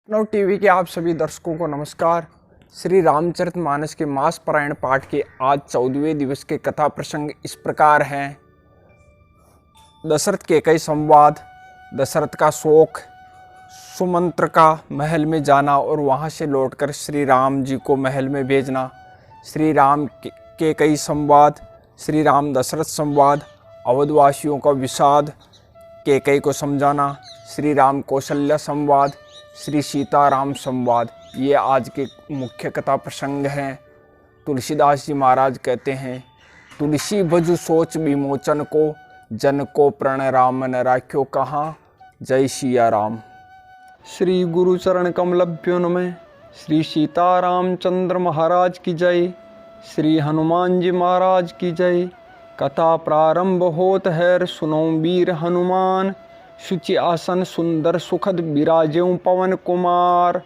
Lucknow TV के आप सभी दर्शकों को नमस्कार। श्री रामचरितमानस के मास पारायण पाठ के आज 14वें दिवस के कथा प्रसंग इस प्रकार हैं। दशरथ कैकेयी संवाद, दशरथ का शोक, सुमंत्र का महल में जाना और वहां से लौटकर श्री राम जी को महल में भेजना, श्री राम कैकेयी संवाद, श्री राम दशरथ संवाद, अवधवासियों का विषाद, कैकेयी को समझाना, श्री राम कौशल्या संवाद, श्री सीताराम संवाद, ये आज के मुख्य कथा प्रसंग हैं। तुलसीदास जी महाराज कहते हैं, तुलसी भजु सोच विमोचन को, जन को प्रण राम न राख्यो कहाँ, जय सिया राम। श्री गुरु चरण कमलभ्यो नमः। श्री सीताराम चंद्र महाराज की जय। श्री हनुमान जी महाराज की जय। कथा प्रारंभ होत है, सुनो वीर हनुमान, शुचि आसन सुंदर सुखद विराजें पवन कुमार।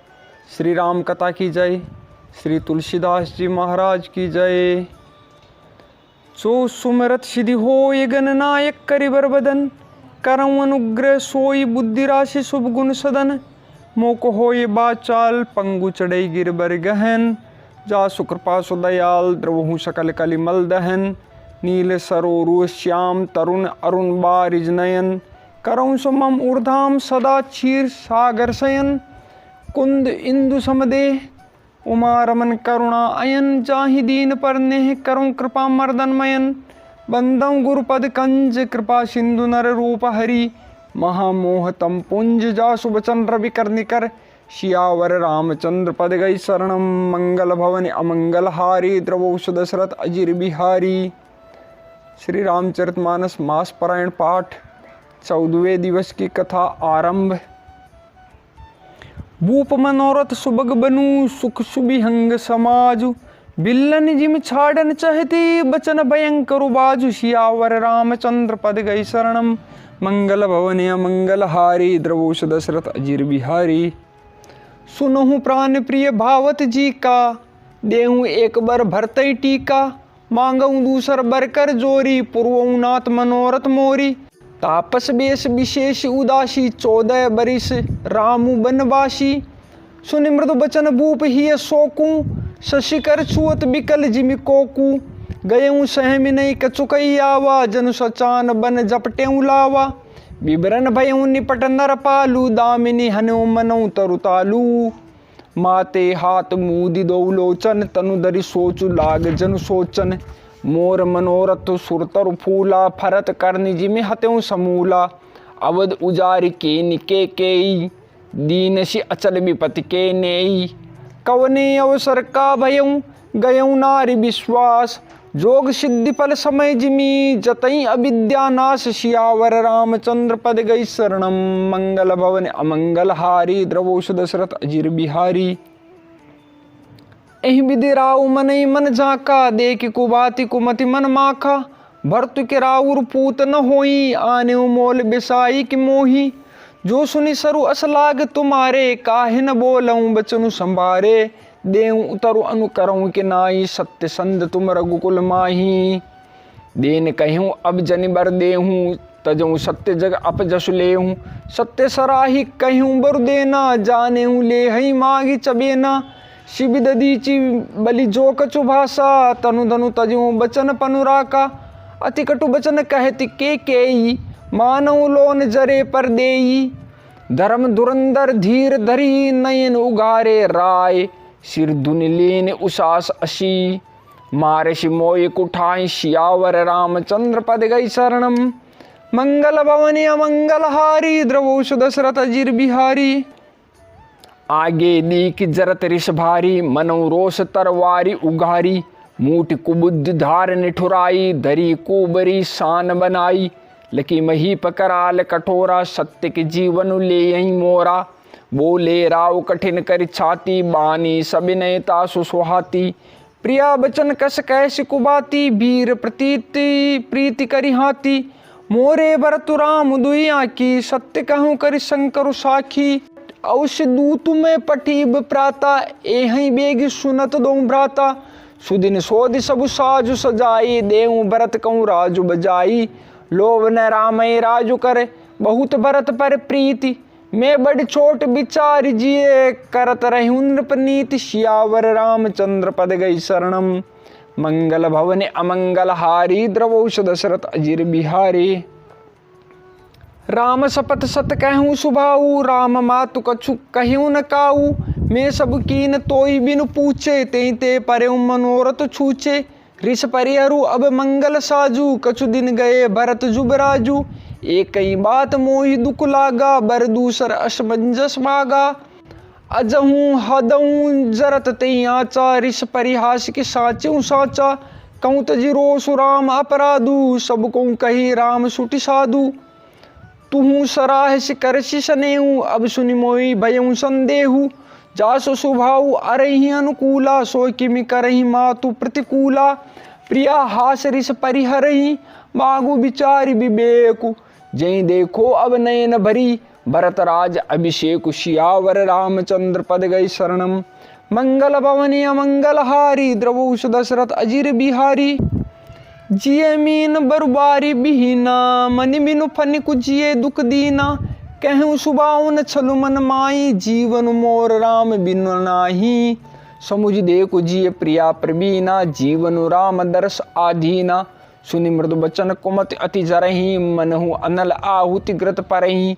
श्री राम कथा की जय। श्री तुलसीदास जी महाराज की जय। सो सुमरत सिद्धि हो ये गणनायक करिबर बदन, करम अनुग्रह सोई बुद्धि राशि शुभ गुण सदन। मोक हो ये बाचाल पंगु चढ़ई गिरबर गहन, जा सुकृपा सुदयाल द्रवहु सकल कलिमल दहन। नील सरोरु श्याम तरुण अरुण बारिज नयन, करऊँ सुमम ऊर्धाम सदा क्षीर सागर शयन। कुंद इंदु समदेह उमा रमन करुणा अयन, जाहि दीन पर नेह करऊँ कृपा मर्दनमयन। बंदम गुरुपद कंज कृपा सिंधु नर रूप हरि, महामोह तम पुंज जासु बचन रवि कर निकर। सियावर रामचंद्र पद गई शरणम, मंगल भवन अमंगल हारी, द्रवोषु दशरथ अजिर बिहारी। श्री रामचरितमानस मास पारायण पाठ 14वें दिवस की कथा आरंभ। भूप मनोरथ सुबग बनु, सुख सुबिहंग समाजु। बिल्लन जिम छाड़न चहती, बचन भयंकर बाजु। सियावर रामचंद्र पद गई शरणम, मंगल भवन अमंगल हारी, द्रवोष दशरथ अजिर बिहारी। सुनहु प्राण प्रिय भावत जी का, देहु एक बर भरतई टीका। मांगऊ दूसर बरकर जोरी, पूर्वऊ नाथ मनोरथ मोरी। तापस बेश विशेष उदासी, 14 बरिस रामु बनवासी। सुनि मृदु बचन भूप हिय शोकू, शशिकर छुअत बिकल जिमि कोकू। गयऊ सहमि नहीं कचुकई आवा, जनु सचान बन जपटेऊ लावा। विवरण भयऊ निपट नर पालू, दामिनी हनु मनऊ तरुतालू। माते हाथ मूदि दो लोचन, तनु दरि सोचु लाग जनु सोचन। मोर मनोरथ सुरतर फूला, फरत करनि जिमि हत्यों समूला। अवध उजारि केनि कैकेयी, दीनसि अचल विपति के नेई। कवने अवसर का भयऊँ गयऊँ नारि विश्वास, जोग सिद्धि फल समय जिमि जतई अविद्या नाश। सियावर रामचंद्र पद गई शरणम, मंगल भवन अमंगल हारी, द्रवोष दशरथ अजिर बिहारी। एहि विधि राउ मनई मन झाका, देख कुबाति कुमति मन माखा। भरतु के राउर पूत न होई, आने मोल बिसाई की मोही। जो सुनि सरु अस लाग तुम्हारे, काहे न बोलऊँ बचनु संभारे। देऊँ उतरु अनुकरऊँ के नाई, सत्य संध तुम रघुकुल माही। देन कहूँ अब जनि बर देहूँ, तजऊँ सत्य जग अपजसु लेहूँ। सत्य सराही कहूँ बर देना, जानेहूँ ले हई मागी चबेना। शिव ददीची बलि जो कछु भाषा, तनु धनु तजऊँ बचन पनुराका। अति कटु बचन कहति कैकेयी, मानऊ लोन जरे पर देई। धर्म धुरंधर धीर धरी, नयन उगारे राय। सिर धुनि लीन उसास असी, मारसि मोय कुठाई। सियावर रामचंद्र पद गई शरणम, मंगल भवन अमंगल हारी, द्रवोष दशरथ अजिर बिहारी। आगे दीक जरत रिष भारी, मनऊ रोष तरवारी उघारी। मूठ कुबुद्धि धार निठुराई, धरी कुबरी शान बनाई। लकी महीप कराल कठोरा, सत्य के जीवन ले यही मोरा। बोले राव कठिन कर छाती, बानी सबिनय तासु सुहाती। प्रिया बचन कस कैस कुबाती, वीर प्रतीति प्रीति करि हाथी। मोरे भरतु राम दुइया की, सत्य कहूँ करि शंकर साखी। अवश्य दूत में पठीब प्राता, एहि बेग सुनत दो भ्राता। सुदिन सोधि सबु साजु सजाई, देऊँ भरत कहूँ राजु बजाई। लोभ न रामय राजु करे, बहुत भरत पर प्रीति। मैं बड़ छोट विचार जिए करत रहूं नृपनीति सियावर रामचंद्र पद गई शरणम। मंगल भवन अमंगल हारी द्रवौष दशरथ अजिर बिहारी। राम सपत सत कहूँ सुभाऊ राम मातु कछु कहूँ न काऊ। मैं सब कीन तोई बिनु पूछे ते ते परeu मनोरथ छूचे। ऋष परिहरु अब मंगल साजू कछु दिन गए भरत जुबराजू। एक कई बात मोहि दुख लागा बर दूसर असमंजस मागा। अजहूँ हदऊँ जरत ते आचा ऋष परिहास के साचू साचा। कहूँ तजि रोसु राम अपराधु सब कहूँ कही राम सुटि साधु। तुहूँ सराहस करसि सनेहु अब सुनि मोहि भयउ संदेहु। जासु सुभाऊ अरहि अनुकूला सोई किमि करहि मातु प्रतिकूला। प्रिया हास ऋष परिहरहि मागु विचारि विवेकु। जय देखो अब नयन भरी भरत राज अभिषेक सियावर रामचंद्र पद गई शरणम। मंगल भवनि अमंगल हारी द्रवौष दशरथ अजिर बिहारी। जिये मीन बरुबारी बिहीना मनि बिनु फनिकु जिये दुख दीना। कहूँ सुबाउन छलु मन माई जीवन मोर राम बिनु नाही। समुझ देखु जिये प्रिया प्रवीणा जीवन राम दर्श आधीना। सुनि मृदु बचन कुमति अति जरहि मनहु अनल आहुति ग्रत परहि।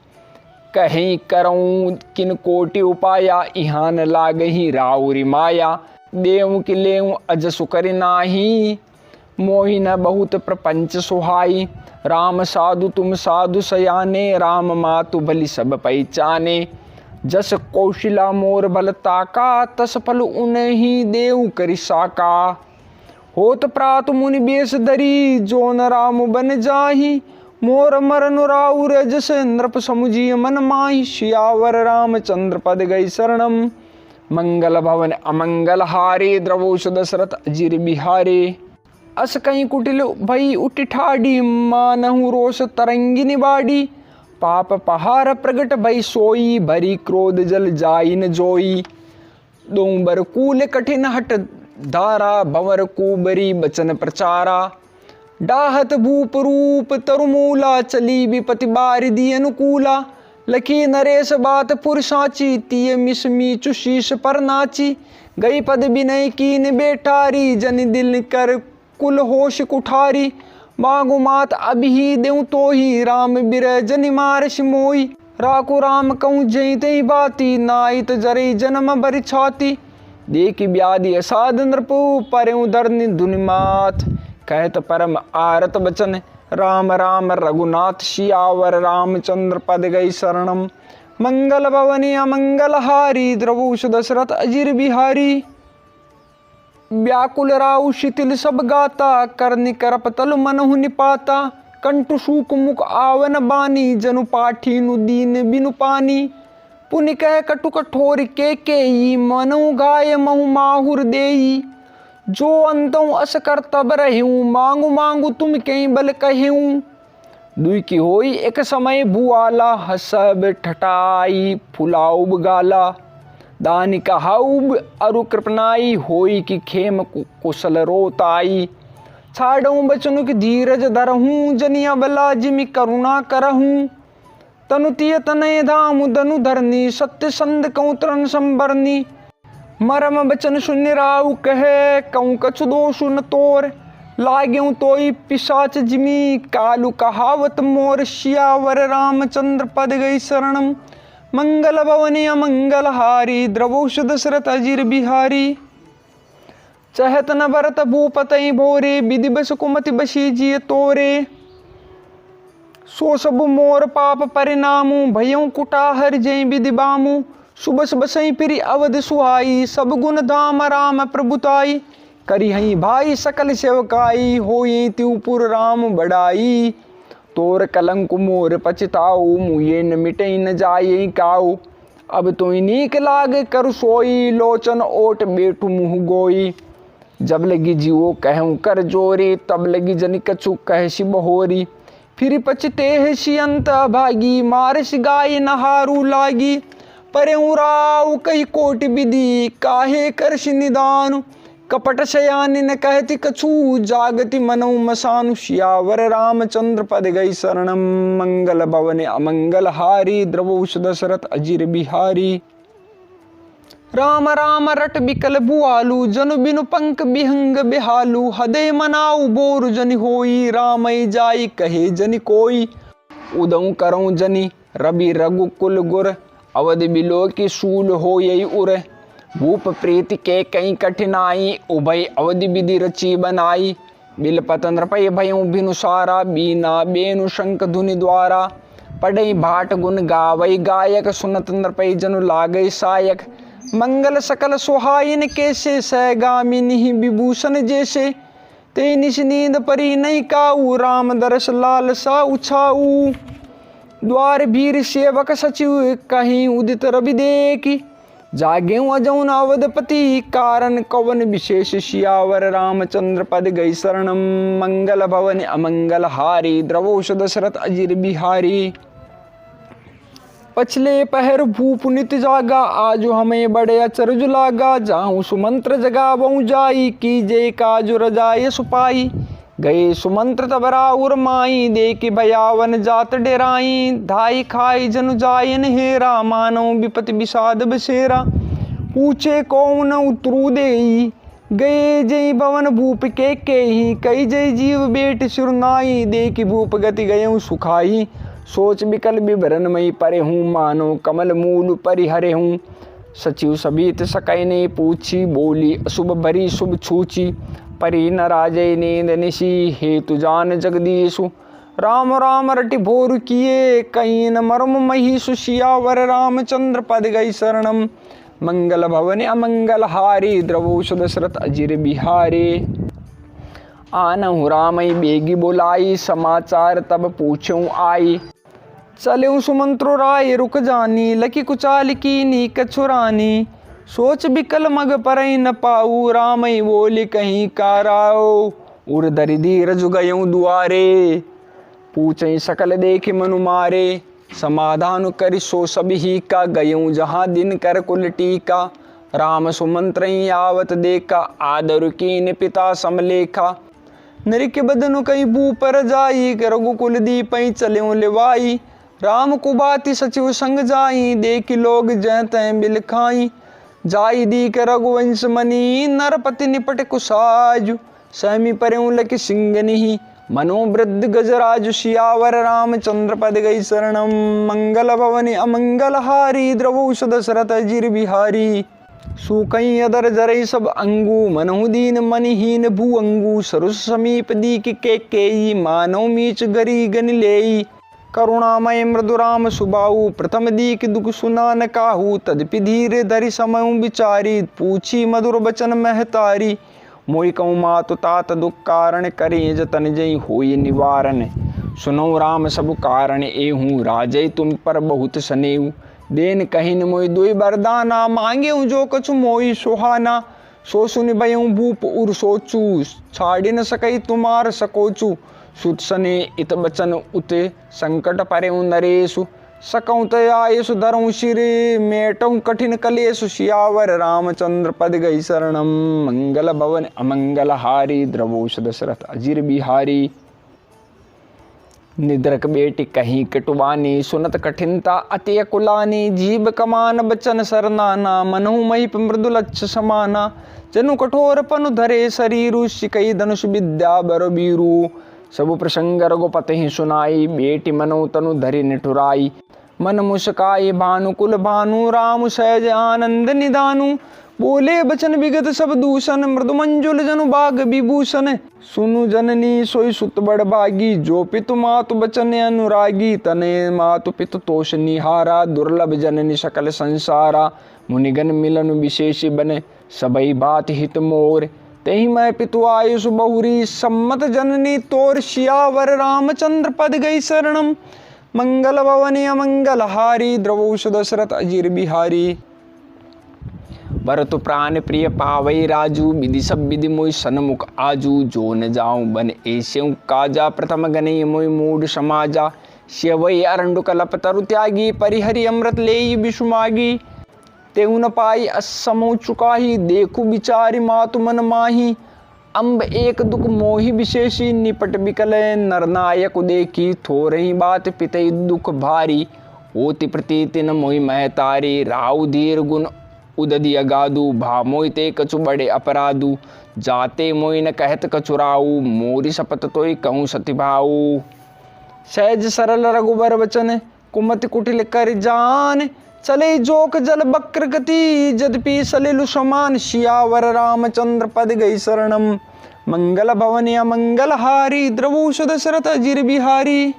कहीं करऊँ किन कोटि उपाया इहान लागहि राउरि माया। देव कि लेऊँ अजसु करि नाही मोहि न बहुत प्रपंच सुहाई। राम साधु तुम साधु सयाने राम मातु भली सब पहचाने। जस कौशिला मोर बल ताका तस फल उन्हीं देव करि साका। होत प्रात मुनि बेस धरी जो न राम बन जाहि। मोर मरन राउर जस नृप समुझी मन माहि। सियावर रामचंद्र पद गई शरणम। मंगल भवन अमंगल हारे द्रवौष दशरथ अजिर बिहारे। अस कहीं कुटिल भई उठि ठाडी मानहु रोष तरंगिनी बाड़ी। पाप पहार प्रगट भई सोई भरी क्रोध जल जाई न जोई। दोबर कूल कठिन हट धारा भंवर कुबरी बचन प्रचारा। डाहत भूप रूप तरुमूला चली विपति बारिदी अनुकूला। लखी नरेश बात पुर साची तिय मिसमी चुशीस पर नाची। गई पद विनय कीन बेटारी जन दिल कर कुल होश कुठारी। मांगु मात अभी देऊँ तो ही राम बिरह जनि मारस मोई। राकु राम कहूँ जई तई बाती नाइत जरई जन्म बरि छाती। देखि व्याधि असाध नृपु परऊँ धरनि धुनिमात। कहत परम आरत बचन राम राम रघुनाथ। सियावर रामचंद्र पद गई शरणम। मंगल भवनि अमंगल हारी द्रवौष दशरथ अजिर बिहारी। व्याकुल राउ शिथिल सब गाता करनि करप तल मनहु निपाता। कंटु सूक मुख आवन बानी जनु पाठी नु दीन बिनु पानी। पुनि कह कटु कठोर के मनहु गाय महु माहुर देई। जो अंतों अस कर तब रहूँ मांगू मांगू तुम कहीं बल कहूँ। दुई की होई एक समय बुआला हसब ठटाई फुलाउब गाला। दानि कहाउब अरु कृपनाई होई की खेम कुशल रोताई। छाड़ऊँ बचनु की धीरज धरहूँ जनिया बला जिमि करुणा करहूँ। तनुतिय तनय धाम धनु धरनी सत्य संद कौतरन संबरनी। मरम बचन शून्य राउ कहे कहूँ कछु दोषु न तोर। लाग्यूँ तोई पिशाच जिमी कालु कहावत मोर। सियावर रामचंद्र पद गई शरणम। मंगल भवनि अमंगल हारी द्रवौष दशरथ अजिर बिहारी। चहत न भरत भूपतई भोरे विधि बस कुमति बसी जिय तोरे। सो सब मोर पाप परिणामु भयऊ कुटाहर जय विधि बामु। सुबस बसई फिरी अवध सुहाई सब गुण धाम राम प्रभुताई। करी हई भाई सकल सेवकाई होई त्युपुर राम बड़ाई। तोर कलंक मोर पछताऊ मुये न मिटई न जाये काऊ। अब तो नीक लाग कर सोई लोचन ओट बेटु मुँह गोई। जब लगी जीवो कहूँ कर जोरी तब लगी जनि कछु कह सि बहोरी। फिर पछते है सियंत भागी मारस गाय नहारू लागी। परऊँ राव कही कोटि विधि काहे करसि निदान। कपट शयान न कहती कछु जागति मनौ मसानु सियावर रामचंद्र पद गई शरणम मंगल भवन अमंगल हारी द्रवोष दशरथ अजीर बिहारी। राम राम रट बिकल बुआलू जनु बिनु पंक बिहंग बिहालू हदय मनाऊ बोरु जनि होई रामई जाई कहे जनि कोई उदऊ करऊँ जनि रवि रघुकुल गुर अवध बिलो की सूल हो यही उर भूप प्रीति के कई कठिनाई उभय अवधि विधि रची बनाई बिलपत नृपय भयऊ भिनुसारा बीना बेनु शंख धुनि द्वारा पढ़ई भाट गुण गावई गायक सुनत नृपय जनु लागई सायक मंगल सकल सुहाइन कैसे सैगामिनी विभूषण जैसे ते निश नींद परी नहीं काऊ राम दरस लाल सा उछाऊ द्वार भीर सेवक सचिव कहीं उदित रवि देखी जागे अजौन अवधपति कारण कवन विशेष सियावर रामचंद्र पद गई शरणम मंगल भवन अमंगल हारी द्रवोष दशरथ अजीर बिहारी। पछले पहर भूप नित जागा आज हमें बड़े अचरज लागा जाऊँ सुमंत्र जगा बहु जाई की जय काजु रजाय सुपाई गए सुमंत्र तबरा उर माई दे के भयावन जात डेराई धाई खाई जनु जायन हेरा मानो विपति विषाद बसेरा पूछे कौन उतरू देई गए जय भवन भूप के ही कई जय जीव बेट सुरनाई दे की भूप गति गये सुखाई सोच बिकल विवरण मई परे हूँ मानो कमल मूल परिहरे हूँ सचिव सभीत सकई ने पूछी बोली अशुभ भरी शुभ छूची परी न राजय नींद निशी हेतु जान जगदीशु राम राम रटि भोर किए कहीं न मर्म मही सुशियावर रामचंद्र पद गई शरणम मंगल भवन अमंगल हारी द्रवोष दशरथ अजीर बिहारी। आनहु रामई बेगी बोलाई समाचार तब पूछूं आई चले सुमंत्रो राय रुक जानी लकी कुचाल की नी कछुरानी सोच बिकल मग परई न पाऊ रामई बोली कहीं काराओ उर दरि धीरज गयऊँ दुआरे पूछई सकल देख मनु मारे समाधान करि सो सब ही का गयऊँ जहाँ दिन कर कुल टीका राम सुमंत्र आवत देखा आदर कीन पिता समलेखा नरिक बदनु कई भू पर जाई रघुकुल दीपई चले लेवाई राम कुबाती सचिव संग जाई देख लोग जय तय बिल खाई जाई दी के रघुवंश मनी नरपति निपट कुसाजु सहमी परेऊ लकी सिंगनिही मनोवृद्ध गजराज सियावर रामचंद्र पद गई शरणम मंगल भवन अमंगल हारी द्रवोष दशरथ अजीर बिहारी। सुकई अदर जरई सब अंगू मनहु दीन मनहीन भू अंगू सरुस समीप दीक के मानव मीच गरी गन लेई करुणामय मृदुराम सुबाऊ प्रथम दीक दुख सुना न काहू तदपि धीरे धरि समय विचारी पूछी मधुर बचन महतारी मोई कहूँ मातु तात दुख कारण करें जतन जय होई निवारण सुनो राम सब कारण एहूँ राजय तुम पर बहुत सनेऊ देन कहिन मोई दुई बरदाना मांगे जो कछु मोई सुहाना सो सुन भयऊ भूप उर सोचू छाड़ी न सकई तुम्हार सकोचू सुत सने इत बचन उते संकट परे नरेशु सकऊँ तयासु धरऊँ शिरे मेटऊँ कठिन कलेशु सियावर रामचंद्र पद गई शरणम मंगल भवन अमंगल हारी द्रवोष दशरथ अजीर बिहारी। निद्रक बेटी कहीं कटुवानी सुनत कठिनता अति कुलानी जीव कमान बचन सरनाना मनहु महिप मृदुलच्छ समाना जनु कठोर पनु धरे शरीरु शिकई धनुष विद्या बर बीरू सब प्रसंग रघुपति ही सुनाई बेटी मनो तनु धरि निठुराई मन मुस्काई भानुकुल भानु राम सहज आनंद निदानु बोले बचन विगत सब दूषण मृदु मंजुल जनु बाग विभूषण सुनु जननी सोई सुत बड़ भागी जो पितु मातु बचन अनुरागी तने मातु पितु तोष निहारा दुर्लभ जननी सकल संसारा मुनिगन मिलन विशेष बने सबई बात हित मोर तेहि मैं पितु आयुष बहुरी सम्मत जननी तोर सियावर रामचंद्र पद गई शरणम मंगल भवन अमंगल हारी द्रवोष दशरथ अजीर बिहारी। भरत प्राण प्रिय पावई राजू विधि सब विधि मोई सन्मुख आजू जो न जाऊँ बन ऐस्यऊ काजा प्रथम गनई मोई मूड समाजा शिवई अरंडु कलप तरु त्यागी परिहरि अमृत लेई विषुमागी तेऊ न पाई असमो चुकाही, देखु विचारी मातु मन माही। अम्ब एक दुख मोहि विशेषी, निपट बिकल नरनायक देखी। थोरही बात पितई दुख भारी, होति प्रतीति न मोहि महतारी। राहु धीर गुण उदधि अगाधु, भा मोहि ते कछु बड़े अपराधु। जाते मोहि न कहत कछु राहु, मोरी शपथ तोय कहूँ सति भाऊ। सहज सरल रघुबर वचन, कुमति कुटिल कर जान। चले जोक जल बक्र गति, यद्यपि सलिलु समान। सियावर रामचंद्र पद गई शरणम, मंगल भवन अमंगल हारी। द्रवुष दशरथ अजिर बिहारी।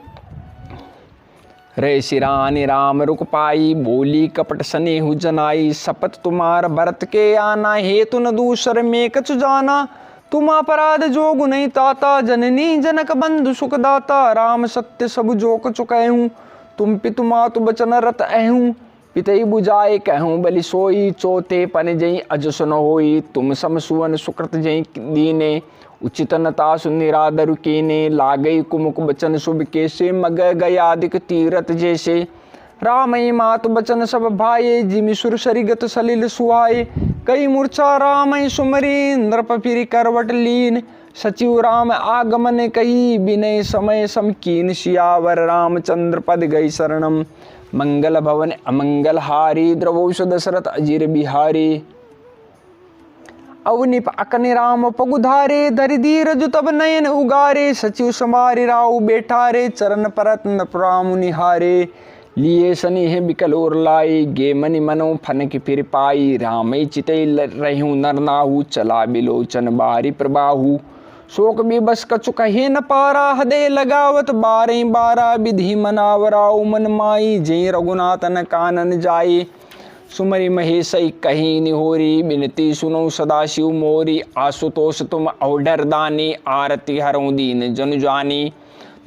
रे सिरानी राम रुक पाई, बोली कपट स्नेहु जनाई। शपथ तुम्हार भरत के आना, हेतु न दूसर में कछु जाना। तुम अपराध जोगु नहीं ताता, जननी जनक बंधु सुखदाता। राम सत्य सब जो कछु कहूँ, तुम पितु मातु बचन रत अहूँ। पितई बुझाए कहूँ बलि सोई, चौथे पन जई अजस न होई। तुम सम सुवन सुकृत जई दीने, उचित नतासु निरादरु कीने। लागई कुमुक बचन शुभ केसे, मग गयादिक तीरथ जैसे। रामई मातु बचन सब भाये, जिमि सुर सरिगत सलिल सुहाए। कई मूर्छा रामई सुमरी, नृप फिरि करवट लीन। सचिव राम आगमन कही, विनय समय समकीन। सियावर रामचंद्र पद गई शरणम, मंगल भवन अमंगल हारी। द्रवोष दशरथ अजिर बिहारी। अवनिप अकनि राम पगुधारे, धरि धीरज तब नयन उगारे। सचिव समारि राहु बैठारे, चरण परत न राम निहारे। लिए सनेह बिकल और लाई, गे मनि मनो फनक फिर पाई। रामई चितई रहूँ नर नाहु, चला बिलोचन बारी प्रबाहु। शोक विबस कछु कहे न पारा, हृदय लगावत बारह बारा। विधि मनावराउ मन माई, जय रघुनाथ न कानन जाई। सुमरि महेशई कहीं निहोरी, बिनती सुनो सदाशिव मोरी। आशुतोष तुम औडर दानी, आरती हरऊ दीन जन जानी।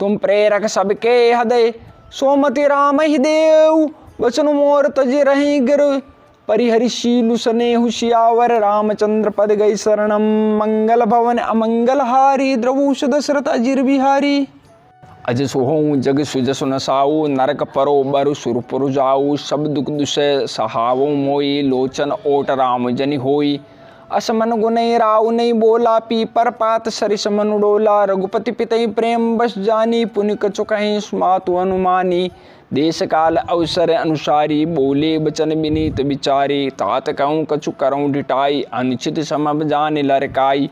तुम प्रेरक सबके हृदय, सोमति राम ही देव। वचन मोर तज रही गिर, परिहरिशीलु स्नेहु। सियावर रामचंद्र पद गई शरणम, मंगल भवन अमंगल हारी। द्रवुष दशरथ अजिर बिहारी। अज सोहूँ जग सुजसु नसाऊ, नरक परो बरु सुरपुर जाऊ। सब दुख दुष सहावो मोई, लोचन ओट राम जनि होई। असमन गुनई राव नहीं बोला, पीपर पात सरिस मनु डोला। रघुपति पितई प्रेम बस जानी, पुनि कछु कहीं स्मातु अनुमानी। देश काल अवसर अनुसारी, बोले बचन विनीत विचारी। तात कहूँ कछु करऊँ ढिठाई, अनुचित समब जान लरकाई।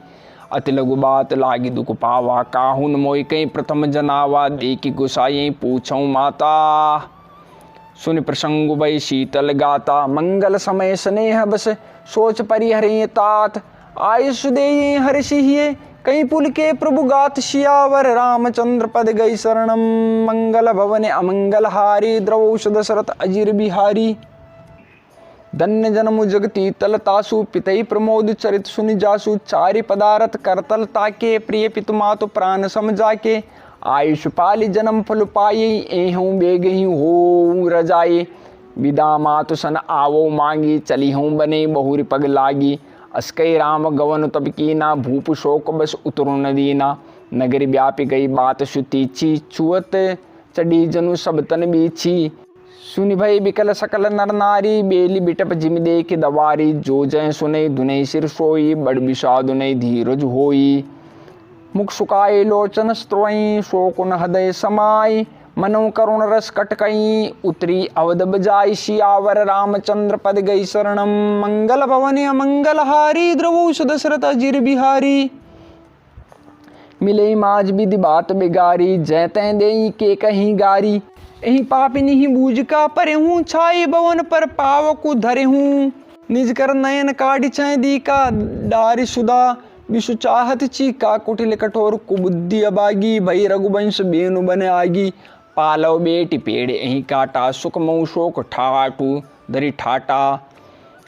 अति लघु बात लागी दुख पावा, काहुन मोहि कहीं प्रथम जनावा। देखी गुसाई पूछऊँ माता, सुन प्रसंग भई शीतल गाता। मंगल समय स्नेह बस, सोच परिहरे तात। आयुष देये हर्षिये, कहीं पुल के प्रभु गात। सियावर रामचंद्र पद गई शरणम, मंगल भवन अमंगल हारी। द्रवोष दशरथ अजिर बिहारी। धन्य जन्म जगती तलतासु, पितई प्रमोद चरित सुनि जासु। चारि पदारथ करतल ताके, प्रिय पितु मातु प्राण सम जाके। आयुष पाली जन्म फल पाये, एहूँ बेगही हो रजाए। विदा मातु सन आवो मांगी, चली हूँ बने बहुरी पग लागी। अस्कै राम गवन तब कीना, भूप शोक बस उतरु न दीना। नगरी व्यापी गई बात सुतीची, छुअत चढ़ी जनु सब तन बीछी। सुनि भय बिकल सकल नर नारी, बेली बिटप जिमि देख दवारी। जो जय सुनई धुनई सिर सोई, बड़ विषाद नहीं धीरज होई। मुख सुकाए लोचन स्त्रोई, शोकुन हृदय समाई। मनो करुण रस कटकई, उतरी अवध बजाई। सियावर रामचंद्र पद गई शरणम, मंगल भवन अमंगल हारी। द्रवुष दशरथ अजिर बिहारी। मिले माज विधि बात बिगारी, जय तै देई के कहीं गारी। यही पापिनी ही बूझ का परे हूँ, छाई भवन पर पावकु धरे हूँ। निज कर नयन काढ़ी छय दी का, डारी सुधा विषु चाहत चीका। कुटिल कठोर कुबुद्धि अबागी, भई रघुवंश बेनु बने आगी। पालव बेटी पेड़ यही काटा, सुख मऊ शोक ठाटू धरी ठाटा।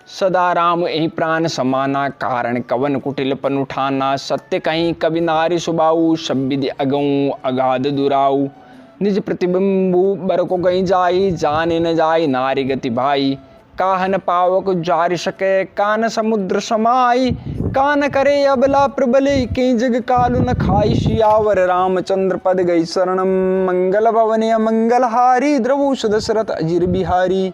सदा राम यही प्राण समाना, कारण कवन कुटिल पन उठाना। सत्य कहीं कवि नारी सुबाऊ, सब विधि अगऊ अगाध दुराऊ। निज प्रतिबिंबु बर को गई जाई, जाने न जाई नारी गति भाई। काहन पावक जारि सके, कान समुद्र समाई। कान करे अबला प्रबल, कई जग कालु न खाई। सियावर रामचंद्र पद गई शरणम, मंगल भवन अमंगल हारी। द्रवुष दशरथ अजिर बिहारी।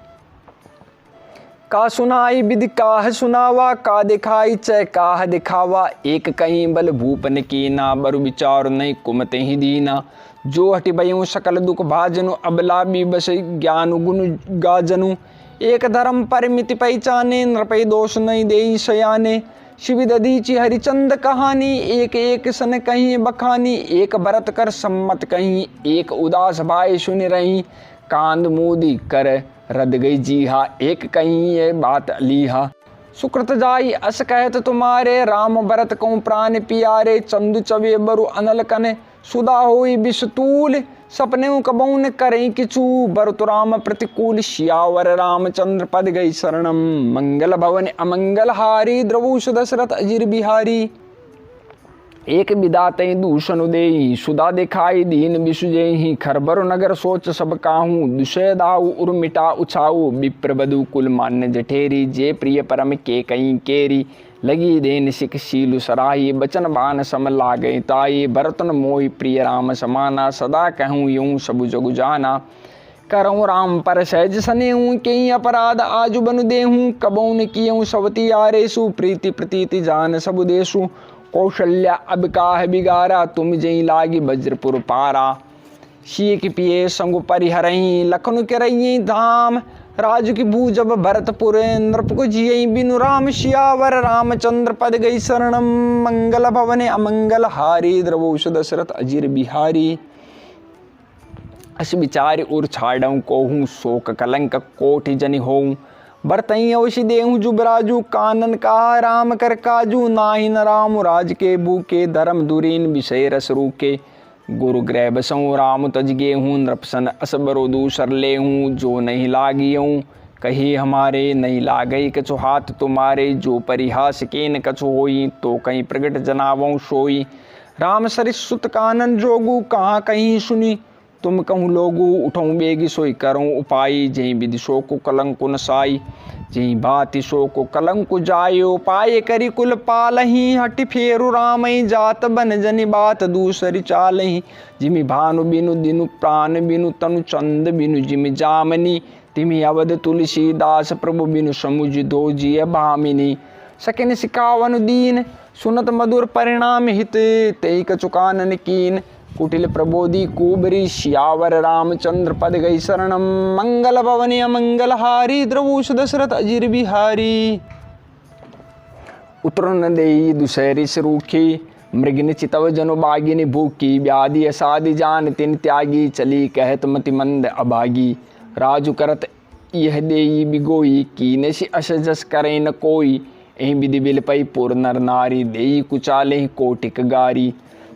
का सुनाई विधि काह सुनावा, का दिखाई चय काह दिखावा। एक कहीं बल भूपन कीना, बरु विचार नहीं कुमते ही दीना। जो हटि भयउ सकल दुख भाजनु, अबला बस ज्ञान गुण गाजनु। एक धर्म परिमिति पहचाने, नृपय दोष नहीं देई सयाने। शिव दधीचि हरिचंद कहानी, एक एक सन कहीं बखानी। एक भरत कर सम्मत कहीं, एक उदास भाई सुन रही। कांद मूदी कर रद गई जीहा, एक कहीं ये बात लीहा। सुकृत जाई अस कहत तुम्हारे, राम भरत कहूँ प्राण पियारे। चंदु चवे बरु अनल कने, सुधा होई विषतूल। सपने कबऊ न करें किचू, बरतु राम प्रतिकूल। सियावर रामचंद्र पद गई शरणम, मंगल भवन अमंगल हारी। द्रवूष दशरथ अजिर बिहारी। एक विदाते दूषण देई, सुधा दिखाई दीन विसुजेहि। खरबर नगर सोच सब काहू, दुषय दाऊ उर्मिटा उछाऊ। विप्र बधु कुल मान्य जठेरी, जे प्रिय परम के कहीं केरी। लगी देन सिख शीलु सराही, बचन बान सम लागे ताई। भरतन मोहि प्रिय राम समाना, सदा कहूँ यूं सब जगु जाना। करऊँ राम पर सहज सनेहूँ, कई अपराध आजु बनु देहूँ। कबौन कियऊँ सवती आरेसु, प्रीति प्रतीति जान सबु देसु। कौशल्या अब काह बिगारा, तुम जई लागी वज्रपुर पारा। शीख पिए संग परिहरही, लखनु के रही धाम। राजु की भू जब भरतपुर, नृप को जियई बिनु राम। सियावर रामचंद्र पद गई शरणम, मंगल भवन अमंगल हारी। द्रवोष दशरथ अजिर बिहारी। अस विचार उर छाड़ऊ कोहूँ, शोक कलंक कोटि जनि होऊँ। बरतई अवश्य देहूँ जुबराजू, कानन कहा राम कर काजू। नाहि न राम राज के बूके, धर्म दुरीन विषय रस रूके। गुरु ग्रह बसऊँ राम तज गेहूँ, नृपसन असबरो दूसर लेहूँ। जो नहीं लागियऊँ कही हमारे, नहीं लागई कछु हाथ तुम्हारे। जो परिहास केन कछु होई, तो कहीं प्रगट जनावऊँ सोई। राम सरिस सुत कानन जोगू, कहाँ कहीं सुनी तुम कहूँ लोगू। उठऊँ बेगी सोई करऊँ उपाय, जहीं विधि शोक कलंक नसाई। जहीं भाति शोक कलंक जायो, उपाय करी कुल पालही। हटि फेरु रामई जात बन जनि बात दूसरी चालही। जिमि भानु बिनु दिनु प्राण बिनु, तनु चंद बिनु जिमि जामनी। तिमि अवध तुलसीदास, प्रभु बिनु समुझ दो जिय भामिनी। सकिन सिकावन दीन, सुनत मधुर परिणाम हित। तेई कछु कानन कीन, कुटिल प्रबोधि कुबरी। सियावर रामचंद्र पद गई शरणम, मंगल भवन अमंगल हारी। द्रवूष दशरथ अजिर बिहारी। उतर न देई दुसहरी रूखी, मृगिन चितव जनु बागिनी भूखी। व्याधि असाधि जान तिन त्यागी, चली कहत मति मंद अभागी। राजु करत यह देई बिगोई, कीने से अस जस करे न कोई। एहि विधि बिल पई पुर नर नारी, देई कुचाले कोटिक गारी।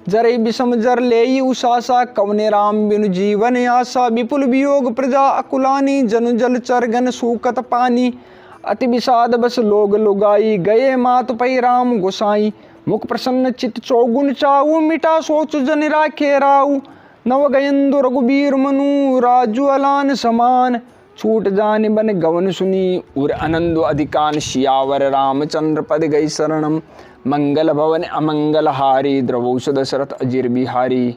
जरे विषम जर लेई उषासा, कवने राम बिनु जीवन आशा। विपुल वियोग प्रजा अकुलानी, जनु जल चरगन सूकत पानी। अति विषाद बस लोग लुगाई, गए मात पई राम गोसाई। मुख प्रसन्न चित चौगुन चाऊ, मिटा सोच जन राखे राऊ। नव गयंदु रघुबीर मनु, राजू अलान समान। छूट जान बन गवन सुनी, उर आनंद अधिकान। सियावर रामचंद्र पद गई शरणम, मंगल भवन अमंगल हारी। द्रवोष दशरथ अजिर बिहारी।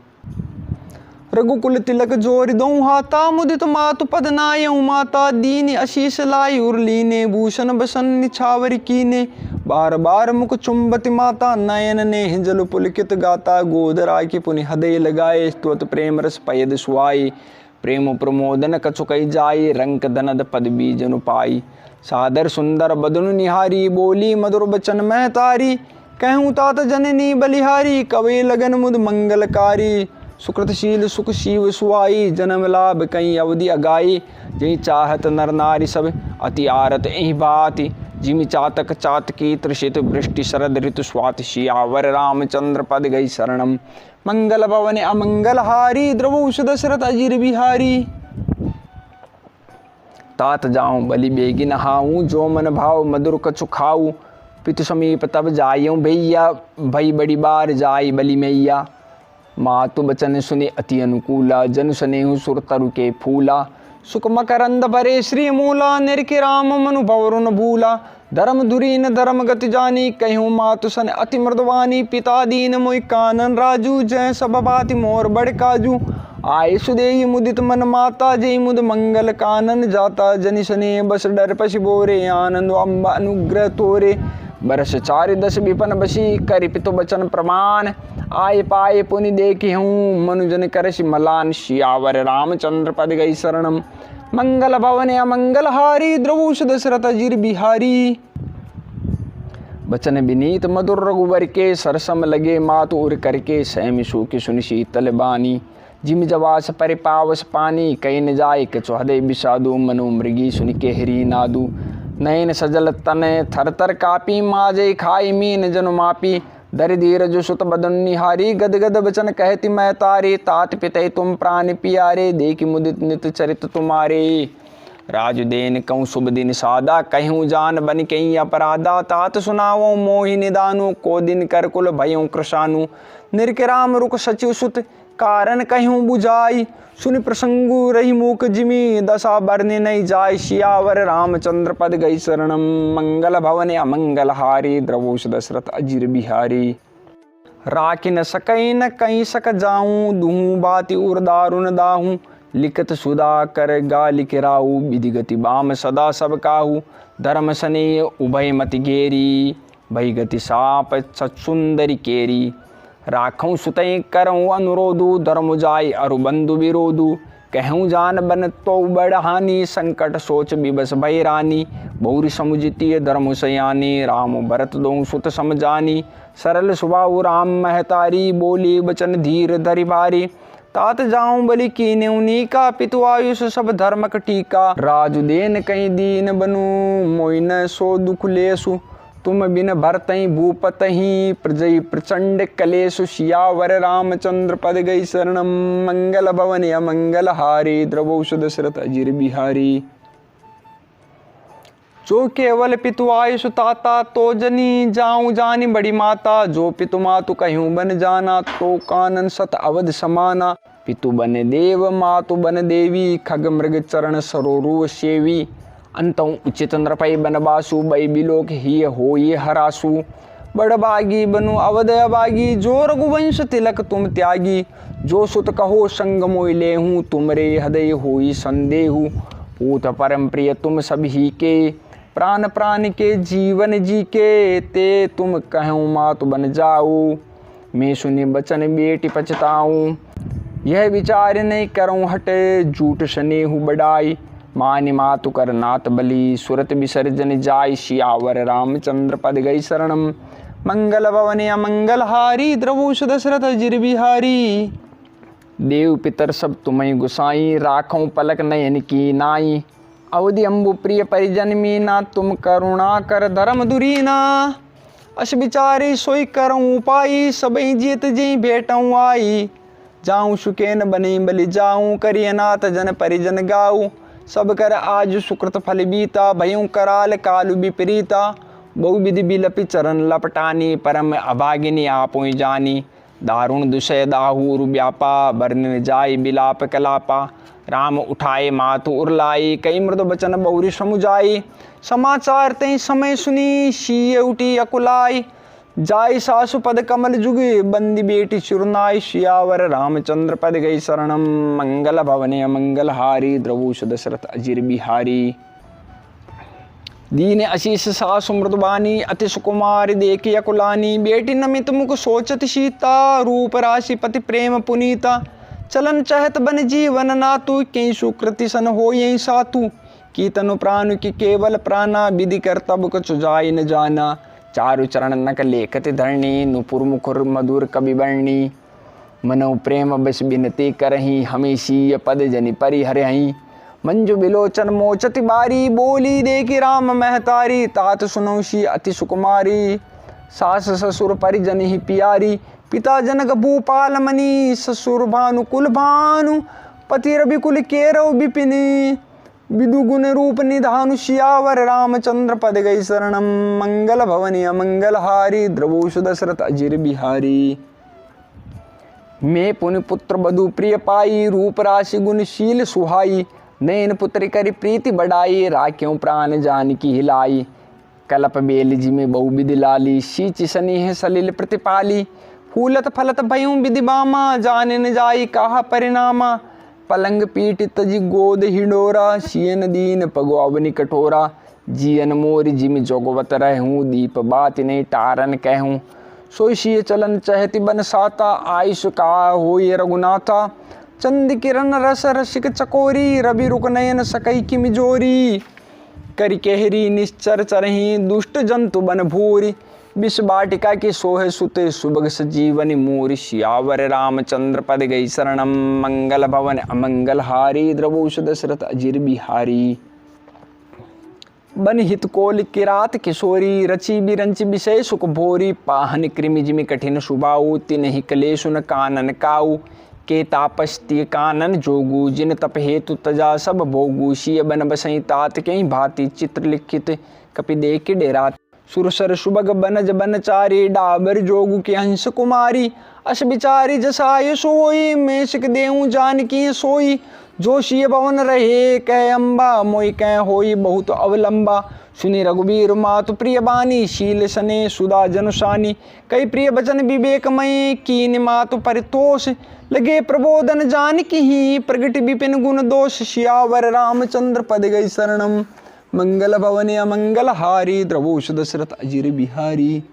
रघुकुल तिलक जोर दऊ हाथा, मुदित मातु पद नायऊ माता। दीन आशीष लाई उर्लीने, भूषण बसन निछावर कीने। बार बार मुख चुंबति माता, नयन नेह जल पुलकित गाता। गोद राखी पुनि हृदय लगाए, स्तुत प्रेम रस पयद सुआई। प्रेम प्रमोदन कछु कही जाई, रंक दनद पद बीजनु पाई। सादर सुंदर बदनु निहारी, बोली मधुर बचन महतारी। कहूँ तात जननी बलिहारी, कवि लगन मुद मंगलकारी। सुकृतशील सुख शिव सुआई, जन्म लाभ कहीं अवधि अगाई। जही चाहत नर नारी सब, अति आरत एहि बाति। जिमि चातक चातकी त्रिषित, वृष्टि शरद ऋतु स्वाति। सियावर रामचंद्र पद गई शरणम, मंगल भवन अमंगल हारी। द्रवोष दशरथ अजिर बिहारी। तात जाऊँ बलि बेगी नहाऊँ, जो मन भाव मधुर कछु खाऊँ। पितु समीप तब जायूँ भैया, भई बड़ी बार जाई बलि मैया। मातु बचन सुने अति अनुकूला, जनु सनेहु सुर तरु के फूला। सुख मकरंद भरे श्री मूला, निरखि राम मनु भवरु न भूला। धर्म धुरीन धर्म गति जानी, कहूँ मातु सन अति मृदवानी। पिता दीन मोहि कानन राजू, जय सब बाति मोर बड़ काजू। आय सुदेही मुदित मन माता जय मुद मंगल कानन जाता जनि सने बस डर पशि बोरे आनंद अम्बा अनुग्रह तोरे बरस 4 विपन बसी करि पितु बचन प्रमाण आय पाए पुनि देखी हूँ मनुजन करसि मलान सियावर रामचंद्र पद गई शरणम मंगल भवन अमंगल हारी द्रवुष दशरथ अजीर बिहारी बचन विनीत मधुर रघुवर के सरसम लगे मातु उर करके सहम सूखी सुनि शीतल बानी जिम जवास परिपावस पानी कई न जाय कछु हृदय विषादु मनु मृगी सुनि के हरी नादु नयन सजल तने थर थर कापी माजे खाई मीन जनु मापी दर धीर जो सुत बदन निहारी गद गद बचन कहती मैं तारे तात पिते तुम प्राण पियारे देखी मुदित नित चरित तुम्हारे राजुदेन कहूँ शुभ दिन सादा कहूँ जान बन कहीं अपराधा तात सुनावो मोहि निदानु को दिन कर कुल भयों कृषानु निर्किराम रुक सचिव सुत कारण कहूँ बुझाई सुनि प्रसंगु रही मूक जिमी दशा बरने नहीं जाय सियावर रामचंद्र पद गई शरणम मंगल भवन अमंगल हारी द्रवोष दशरथ अजीर बिहारी राखी न सकई न कहीं सक जाऊं दूँ बाति उर दारुण दाहूँ लिखत सुधा कर गा लिख राहू विधिगति बाम सदा सब काहू धर्म सने उभय मति घेरी भई गति साप सत्सुंदरी केरी राखूं सुतई करऊँ अनुरोधु धर्म जाय अरु बंधु विरोधु कहूँ जान बन तो बड़हानी संकट सोच विबस भय रानी बहुरी समुजितीय धर्म सयानी राम भरत दो सुत समझानी सरल स्वभाव राम महतारी बोली बचन धीर धरि भारी तात जाऊं बलि कीने उन्हीं का पितु आयुष सब धर्मक टीका राजुदेन कहीं दीन बनू मोइन सो दुख लेसु तुम बिन भरतई भूपतही प्रजय प्रचंड कलेशु सियावर रामचंद्र पद गई शरणम मंगल भवन अमंगल हारी द्रवोष दशरथ अजीर बिहारी जो केवल पितु आयुष ताता तो जनी जाऊं जानी बड़ी माता जो पितु मातु कहूँ बन जाना तो कानन सत अवध समाना पितु बन देव मातु बन देवी खग मृग चरण सरोरु सेवी अंतों उचित नृपय बनबासु बई बिलोक ही हो ये हरासु बड़ बागी बनु अवध अबागी जो रघुवंश तिलक तुम त्यागी जो सुत कहो संग मोय लेहूँ तुमरे हृदय होई संदेहु पूत परम प्रिय तुम सभी के प्राण प्राण के जीवन जी के ते तुम कहूँ मातु बन जाओ मैं सुनि बचन बेटी पछताऊँ यह विचार नहीं करूँ हटे झूठ सनेहु बड़ाई मानि मातु कर नाथ बलि सुरत विसर्जन जाय सियावर रामचंद्र पद गई शरणम मंगल भवन अमंगल हारी द्रवोष दशरथ अजीर बिहारी देव पितर सब तुम्हें गुसाई राखों पलक नयन की नाई अवधि अम्बु प्रिय परिजन मीना तुम करुणा कर धर्म दुरीना अस विचारी सोई करऊँ उपाई सबई जीत जी भेटऊँ आई जाऊँ सुकेन बनी बलि जाऊँ करिय नाथ जन परिजन गाऊँ सब कर आज सुकृत फल बीता भयों कराल कालु विपरीता बहुविधि बिलपि चरण लपटानी परम अभागिनी आपोई जानी दारुण दुषय दाहूर व्यापा बरन जाय बिलाप कलापा राम उठाए मातु उरलाई कई मृद बचन बहुरी समुझाई समाचार तई समय सुनी शीय उठी अकुलाई जाय सासु पद कमल जुगे बंदी बेटी चुरनाई सियावर रामचंद्र पद गई शरणम मंगल भवने अमंगल हारी द्रवोष दशरथ अजीर बिहारी दीन अशीष सासु मृदबानी अति सुकुमार देखी अकुलानी बेटी नमित मुख सोचत सीता रूप राशि पति प्रेम पुनीता चलन चहत बन जीवन नातु कई सुकृति सन हो यही सातु की तनु प्राणु की केवल प्राणा विधि कर तब कछु जाय न जाना चारु चरण नक लेखति धरणी नुपुर मुखुर मधुर कवि वर्णी मनो प्रेम बस बिनती करही हमेशी पद जनि परिहरही मंजु बिलोचन मोचति बारी बोली देखी राम महतारी तात सुनौशी अति सुकुमारी सास ससुर परिजन ही पियारी पिता जनक भूपाल मणि ससुर भानु कुल भानु पति रवि कुल केरव विपिनी विदु गुण रूप निधानु सियावर रामचंद्र पद गई शरणम मंगल भवनी अमंगल हारी द्रवोष दशरथ अजीर बिहारी मैं पुनि पुत्र बधु प्रिय पाई रूप राशि गुणशील सुहाई नयन पुत्र करि प्रीति बढ़ाई राख्यों प्राण जान की हिलाई कलप बेल जिमे बहुविधि लाली सीच स्नेह सलिल प्रतिपाली फूलत फलत भयूं विधिबामा, जाने न जाई कहा परिणामा। पलंग पीठ तजी गोद हिडोरा, शियन दीन पगो अवनि कठोरा। जियन मोर जिमि जोगवत रहूं, दीप बात नहीं टारन कहूं। सोई शिय चलन चहति बन साता, आयुष का होय रघुनाथा। चंद किरण रस रसिक चकोरी, रवि रुक नयन सकई की मिजोरी। करि केहरी निश्चर चरही, दुष्ट जंतु बन भूरी। विष बाटिका की सोहे सुते, सुबग सजीवनि मूरी। सियावर रामचंद्र पद गई शरणम, मंगल भवन अमंगल हारी। द्रवोष दशरथ अजिर बिहारी। बन हित कोल किरात किशोरी, रचि बिरंचि विषय सुख भोरी। पाहन कृमि जिमि कठिन सुबाऊ, तिन्हि कलेशुन कानन काऊ। के तापस्ती कानन जोगू, जिन तप हेतु तजा सब भोगू। सिय बन बसई तात कहीं भांति, चित्र लिखित कपि देख डेरात। सुरसर सुबग बनज बनचारी, डाबर जोगु के हंस कुमारी। अस बिचारी जसाय सोई, मैं सिक देऊँ जानकी सोई। जो सिय भवन रहे कह अम्बा, मोई कह होई बहुत अवलंबा। सुनि रघुबीर मातु प्रिय बानी, शील सने सुधा जनुसानी। कई प्रिय बचन विवेकमय, कीन मातु परितोष। लगे प्रबोधन जानकी ही, प्रगट विपिन गुण दोष। सियावर रामचंद्र पद गई शरणम, मंगल भवन अमंगल हारी। द्रवोष दशरथ अजिर बिहारी।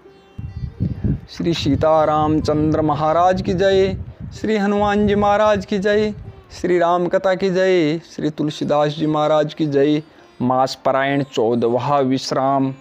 श्री सीतारामचंद्र महाराज की जय। श्री हनुमान जी महाराज की जय। श्री राम कथा की जय। श्री तुलसीदास जी महाराज की जय। मास पारायण 14वां विश्राम।